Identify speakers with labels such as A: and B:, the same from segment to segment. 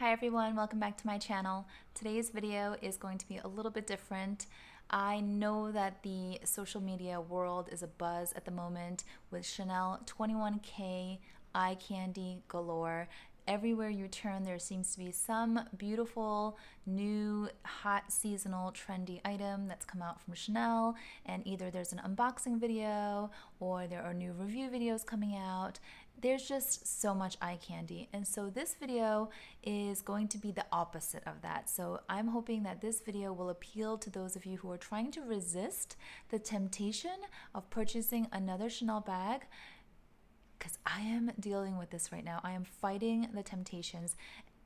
A: Hi everyone, welcome back to my channel. Today's video is going to be a little bit different. I know that the social media world is abuzz at the moment with Chanel 21K eye candy galore. Everywhere you turn, there seems to be some beautiful, new, hot, seasonal, trendy item that's come out from Chanel, and either there's an unboxing video or there are new review videos coming out. There's just so much eye candy, and so this video is going to be the opposite of that. So I'm hoping that this video will appeal to those of you who are trying to resist the temptation of purchasing another Chanel bag, because I am dealing with this right now. I am fighting the temptations.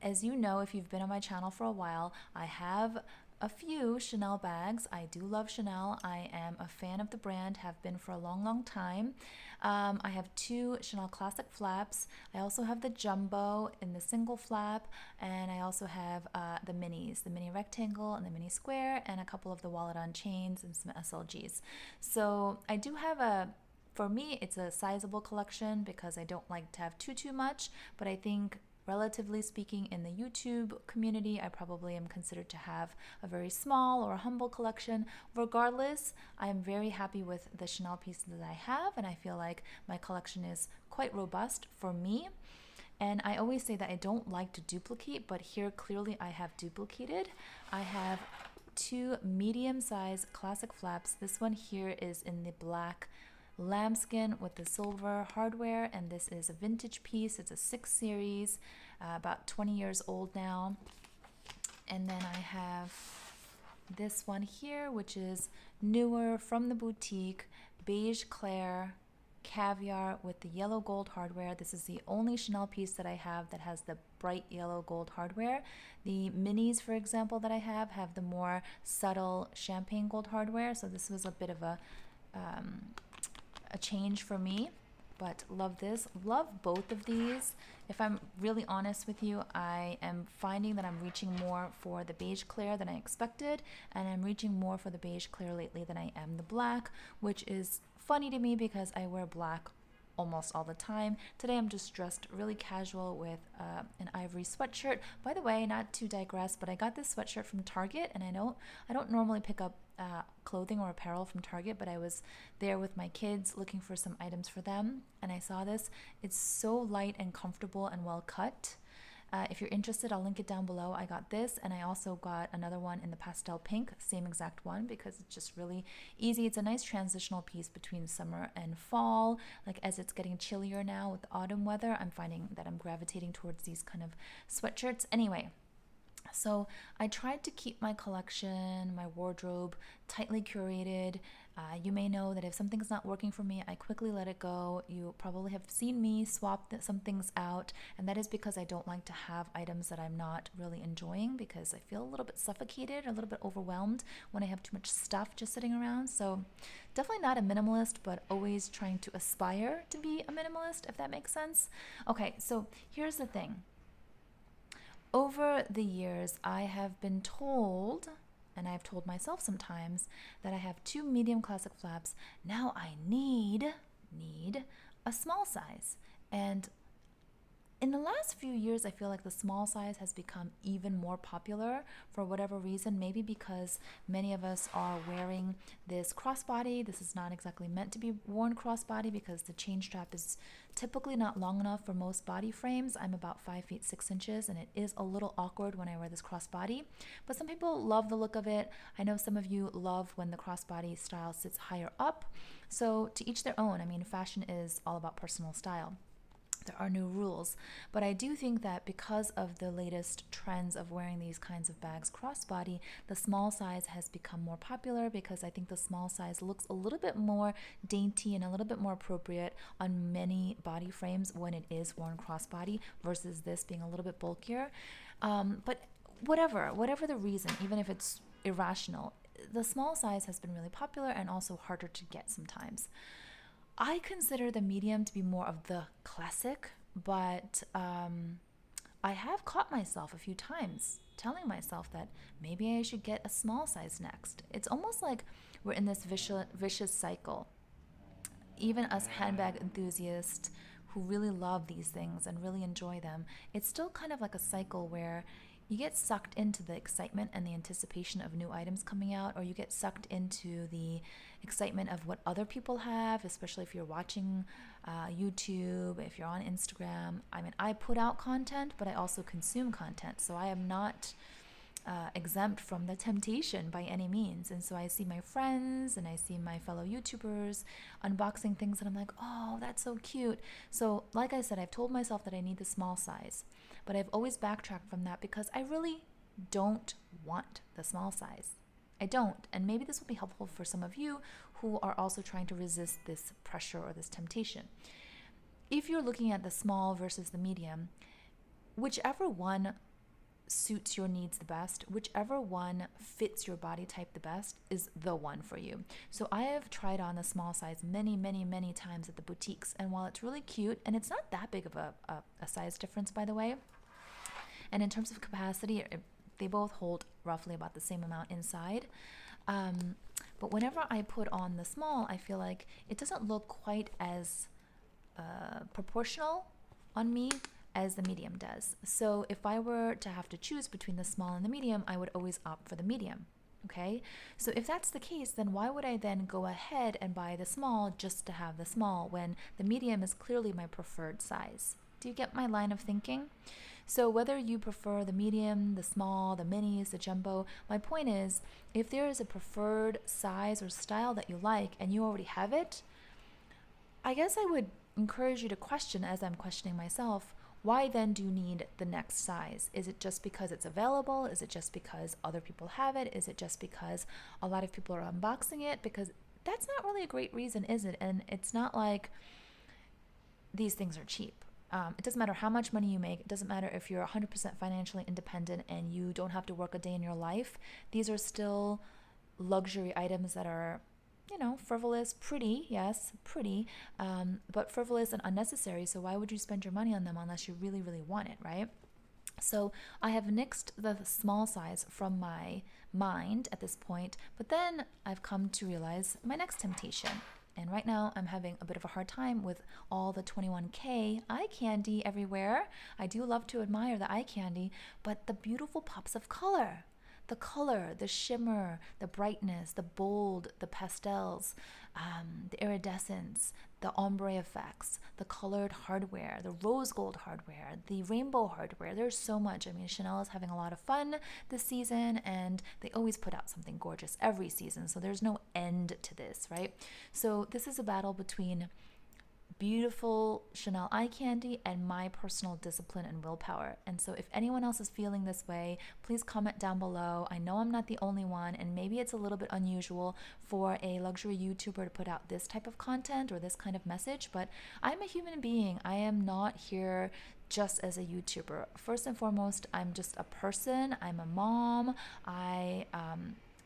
A: As you know, if you've been on my channel for a while, I have a few Chanel bags. I do love Chanel. I am a fan of the brand, have been for a long time. I have two Chanel Classic flaps. I also have the jumbo in the single flap, and I also have the minis, the mini rectangle and the mini square, and a couple of the wallet on chains and some SLGs. So I do have for me, it's a sizable collection because I don't like to have too much, but I think relatively speaking in the YouTube community, I probably am considered to have a very small or a humble collection. Regardless, I am very happy with the Chanel pieces that I have, and I feel like my collection is quite robust for me. And I always say that I don't like to duplicate, but here clearly I have duplicated. I have two medium-sized classic flaps. This one here is in the black lambskin with the silver hardware, and this is a vintage piece. It's a 6 series, about 20 years old now. And then I have this one here, which is newer from the boutique, beige clair caviar with the yellow gold hardware. This is the only Chanel piece that I have that has the bright yellow gold hardware. The minis, for example, that I have the more subtle champagne gold hardware, so this was a bit of a change for me, but love this. Love both of these. If I'm really honest with you, I am finding that I'm reaching more for the beige clear than I expected, and I'm reaching more for the beige clear lately than I am the black, which is funny to me because I wear black almost all the time. Today I'm just dressed really casual with an ivory sweatshirt. By the way, not to digress, but I got this sweatshirt from Target, and I don't normally pick up clothing or apparel from Target, but I was there with my kids looking for some items for them, and I saw this. It's so light and comfortable and well cut. If you're interested, I'll link it down below. I got this, and I also got another one in the pastel pink, same exact one, because it's just really easy. It's a nice transitional piece between summer and fall. Like, as it's getting chillier now with the autumn weather, I'm finding that I'm gravitating towards these kind of sweatshirts. Anyway, so I tried to keep my collection, my wardrobe, tightly curated. You may know that if something's not working for me, I quickly let it go. You probably have seen me swap some things out, and that is because I don't like to have items that I'm not really enjoying, because I feel a little bit suffocated, a little bit overwhelmed when I have too much stuff just sitting around. So definitely not a minimalist, but always trying to aspire to be a minimalist, if that makes sense. Okay, so here's the thing. Over the years, I have been told, and I've told myself sometimes, that I have two medium classic flaps. Now I need a small size. And in the last few years, I feel like the small size has become even more popular for whatever reason. Maybe because many of us are wearing this crossbody. This is not exactly meant to be worn crossbody because the chain strap is typically not long enough for most body frames. I'm about 5 feet 6 inches, and it is a little awkward when I wear this crossbody. But some people love the look of it. I know some of you love when the crossbody style sits higher up. So to each their own. I mean, fashion is all about personal style. There are no rules, but I do think that because of the latest trends of wearing these kinds of bags crossbody, the small size has become more popular, because I think the small size looks a little bit more dainty and a little bit more appropriate on many body frames when it is worn crossbody versus this being a little bit bulkier. But whatever the reason, even if it's irrational, the small size has been really popular and also harder to get sometimes. I consider the medium to be more of the classic, but I have caught myself a few times telling myself that maybe I should get a small size next. It's almost like we're in this vicious cycle. Even us handbag enthusiasts, who really love these things and really enjoy them, it's still kind of like a cycle where you get sucked into the excitement and the anticipation of new items coming out, or you get sucked into the excitement of what other people have, especially if you're watching YouTube, if you're on Instagram. I mean, I put out content, but I also consume content, so I am not exempt from the temptation by any means. And so I see my friends and I see my fellow YouTubers unboxing things, and I'm like, oh, that's so cute. So like I said, I've told myself that I need the small size, but I've always backtracked from that because I really don't want the small size. I don't. And maybe this will be helpful for some of you who are also trying to resist this pressure or this temptation. If you're looking at the small versus the medium, whichever one suits your needs the best, whichever one fits your body type the best is the one for you. So I have tried on the small size many times at the boutiques, and while it's really cute, and it's not that big of a size difference, by the way, and in terms of capacity, they both hold roughly about the same amount inside. But whenever I put on the small, I feel like it doesn't look quite as proportional on me as the medium does. So if I were to have to choose between the small and the medium, I would always opt for the medium. Okay, so if that's the case, then why would I then go ahead and buy the small just to have the small when the medium is clearly my preferred size? Do you get my line of thinking? So whether you prefer the medium, the small, the minis, the jumbo, my point is, if there is a preferred size or style that you like and you already have it, I guess I would encourage you to question, as I'm questioning myself, why then do you need the next size? Is it just because it's available? Is it just because other people have it? Is it just because a lot of people are unboxing it? Because that's not really a great reason, is it? And it's not like these things are cheap. It doesn't matter how much money you make. It doesn't matter if you're 100% financially independent and you don't have to work a day in your life. These are still luxury items that are, frivolous, pretty, yes, pretty, but frivolous and unnecessary. So why would you spend your money on them unless you really, really want it, right? So I have nixed the small size from my mind at this point, but then I've come to realize my next temptation. And right now I'm having a bit of a hard time with all the 21K eye candy everywhere. I do love to admire the eye candy, but the beautiful pops of color. The color, the shimmer, the brightness, the bold, the pastels, the iridescence, the ombre effects, the colored hardware, the rose gold hardware, the rainbow hardware. There's so much. I mean, Chanel is having a lot of fun this season, and they always put out something gorgeous every season. So there's no end to this, right? So this is a battle between beautiful Chanel eye candy and my personal discipline and willpower. And so if anyone else is feeling this way, please comment down below. I know I'm not the only one, and maybe it's a little bit unusual for a luxury YouTuber to put out this type of content or this kind of message, but I'm a human being. I am not here just as a YouTuber. First and foremost, I'm just a person. I'm a mom.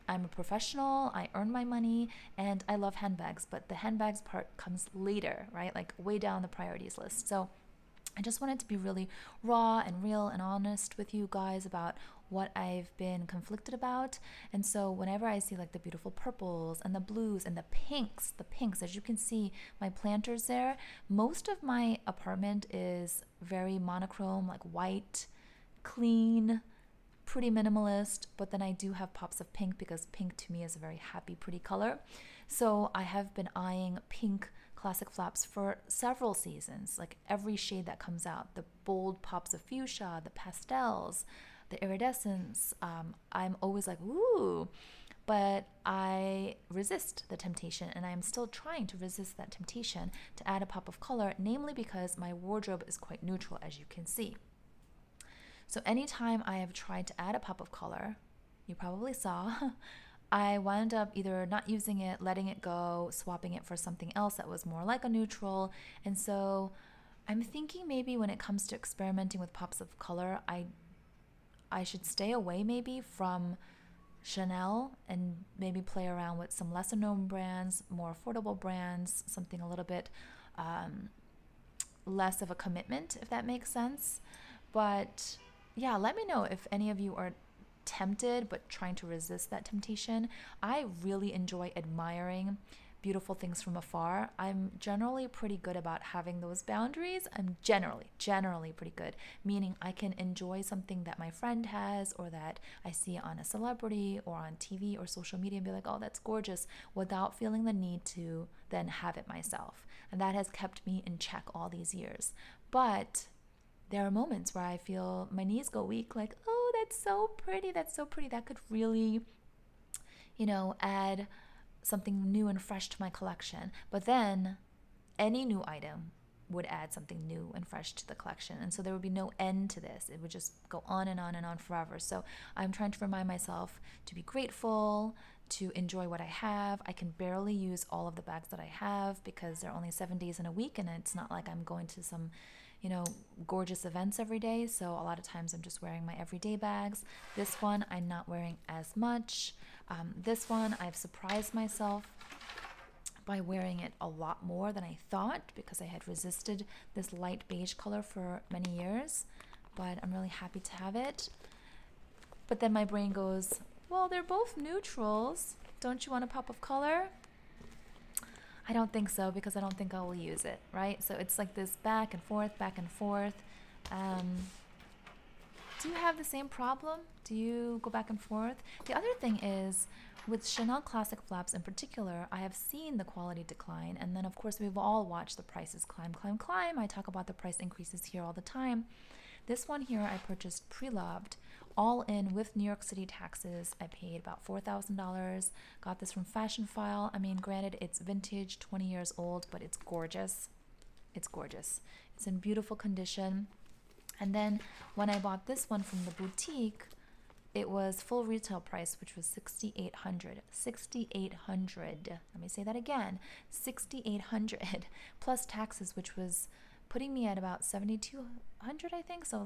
A: I'm a professional, I earn my money, and I love handbags, but the handbags part comes later, right? Like way down the priorities list. So I just wanted to be really raw and real and honest with you guys about what I've been conflicted about. And so whenever I see like the beautiful purples and the blues and the pinks, as you can see, my planters there, most of my apartment is very monochrome, like white, clean, pretty minimalist, but then I do have pops of pink because pink to me is a very happy, pretty color. So I have been eyeing pink classic flaps for several seasons, like every shade that comes out, the bold pops of fuchsia, the pastels, the iridescence. I'm always like, ooh, but I resist the temptation, and I'm still trying to resist that temptation to add a pop of color, namely because my wardrobe is quite neutral, as you can see. So anytime I have tried to add a pop of color, you probably saw, I wound up either not using it, letting it go, swapping it for something else that was more like a neutral. And so I'm thinking maybe when it comes to experimenting with pops of color, I should stay away maybe from Chanel and maybe play around with some lesser known brands, more affordable brands, something a little bit less of a commitment, if that makes sense. But yeah, let me know if any of you are tempted but trying to resist that temptation. I really enjoy admiring beautiful things from afar. I'm generally pretty good about having those boundaries. I'm generally pretty good, meaning I can enjoy something that my friend has or that I see on a celebrity or on TV or social media and be like, oh, that's gorgeous, without feeling the need to then have it myself. And that has kept me in check all these years. But there are moments where I feel my knees go weak, like, oh, that's so pretty, that could really, add something new and fresh to my collection. But then any new item would add something new and fresh to the collection. And so there would be no end to this. It would just go on and on and on forever. So I'm trying to remind myself to be grateful, to enjoy what I have. I can barely use all of the bags that I have because they're only 7 days in a week, and it's not like I'm going to some gorgeous events every day. So a lot of times I'm just wearing my everyday bags. This one I'm not wearing as much. This one I've surprised myself by wearing it a lot more than I thought because I had resisted this light beige color for many years, but I'm really happy to have it. But then my brain goes, well, they're both neutrals. Don't you want a pop of color? I don't think so, because I don't think I will use it, right? So it's like this back and forth, back and forth. Do you have the same problem? Do you go back and forth? The other thing is, with Chanel Classic flaps in particular, I have seen the quality decline. And then, of course, we've all watched the prices climb. I talk about the price increases here all the time. This one here I purchased pre-loved, all in with New York City taxes. I paid about $4,000. Got this from Fashion File. I mean, granted, it's vintage, 20 years old, but it's gorgeous. It's gorgeous. It's in beautiful condition. And then when I bought this one from the boutique, it was full retail price, which was $6,800. $6,800. Let me say that again. $6,800 plus taxes, which was putting me at about $7,200, I think. So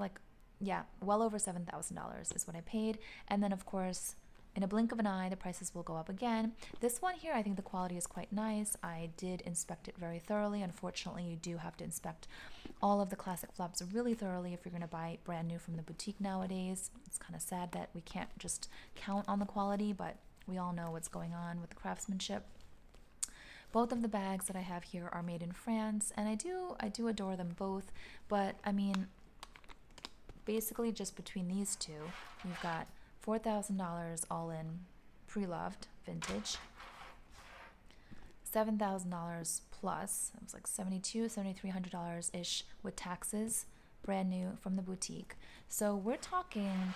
A: well over $7,000 is what I paid. And then, of course, in a blink of an eye, the prices will go up again. This one here, I think the quality is quite nice. I did inspect it very thoroughly. Unfortunately, you do have to inspect all of the classic flaps really thoroughly if you're going to buy brand new from the boutique nowadays. It's kind of sad that we can't just count on the quality, but we all know what's going on with the craftsmanship. Both of the bags that I have here are made in France, and I do adore them both. But I mean, basically just between these two, you've got $4,000 all in pre-loved vintage, $7,000 plus, it was like $7,300 ish with taxes, brand new from the boutique. So we're talking,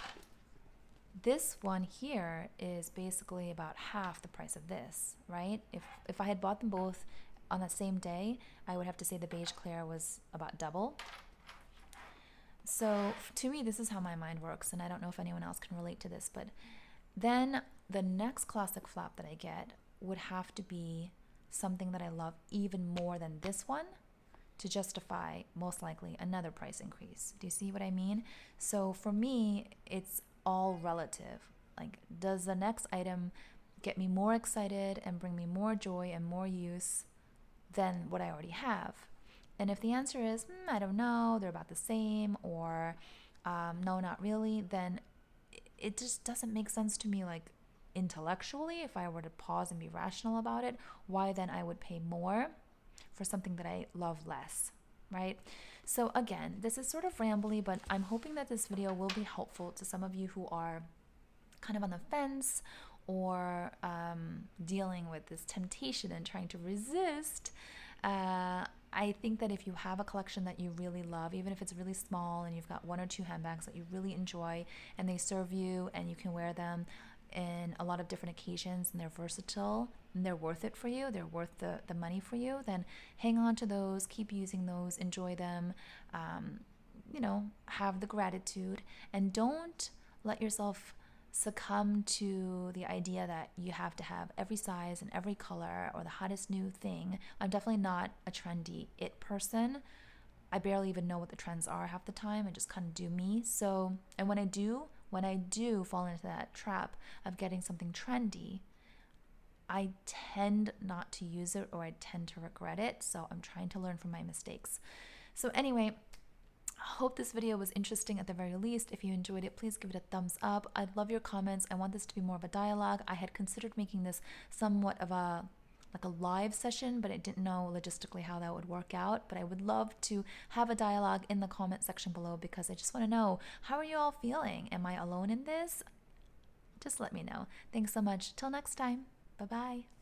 A: this one here is basically about half the price of this, right? If I had bought them both on the same day, I would have to say the beige Claire was about double. So to me, this is how my mind works, and I don't know if anyone else can relate to this, but then the next classic flap that I get would have to be something that I love even more than this one to justify, most likely, another price increase. Do you see what I mean? So for me, it's all relative. Like, does the next item get me more excited and bring me more joy and more use than what I already have? And if the answer is, I don't know, they're about the same, or no, not really, then it just doesn't make sense to me, like intellectually, if I were to pause and be rational about it, why then I would pay more for something that I love less, right? So again, this is sort of rambly, but I'm hoping that this video will be helpful to some of you who are kind of on the fence or dealing with this temptation and trying to resist. I think that if you have a collection that you really love, even if it's really small and you've got one or two handbags that you really enjoy and they serve you and you can wear them in a lot of different occasions and they're versatile and they're worth it for you, they're worth the money for you, then hang on to those, keep using those, enjoy them, have the gratitude, and don't let yourself succumb to the idea that you have to have every size and every color or the hottest new thing. I'm definitely not a trendy it person. I barely even know what the trends are half the time. I just kind of do me. So, and when I do fall into that trap of getting something trendy, I tend not to use it or I tend to regret it. So I'm trying to learn from my mistakes. So anyway, I hope this video was interesting at the very least. If you enjoyed it, please give it a thumbs up. I'd love your comments. I want this to be more of a dialogue. I had considered making this somewhat of a like a live session, but I didn't know logistically how that would work out. But I would love to have a dialogue in the comment section below, because I just want to know, how are you all feeling? Am I alone in this? Just let me know. Thanks so much. Till next time. Bye bye.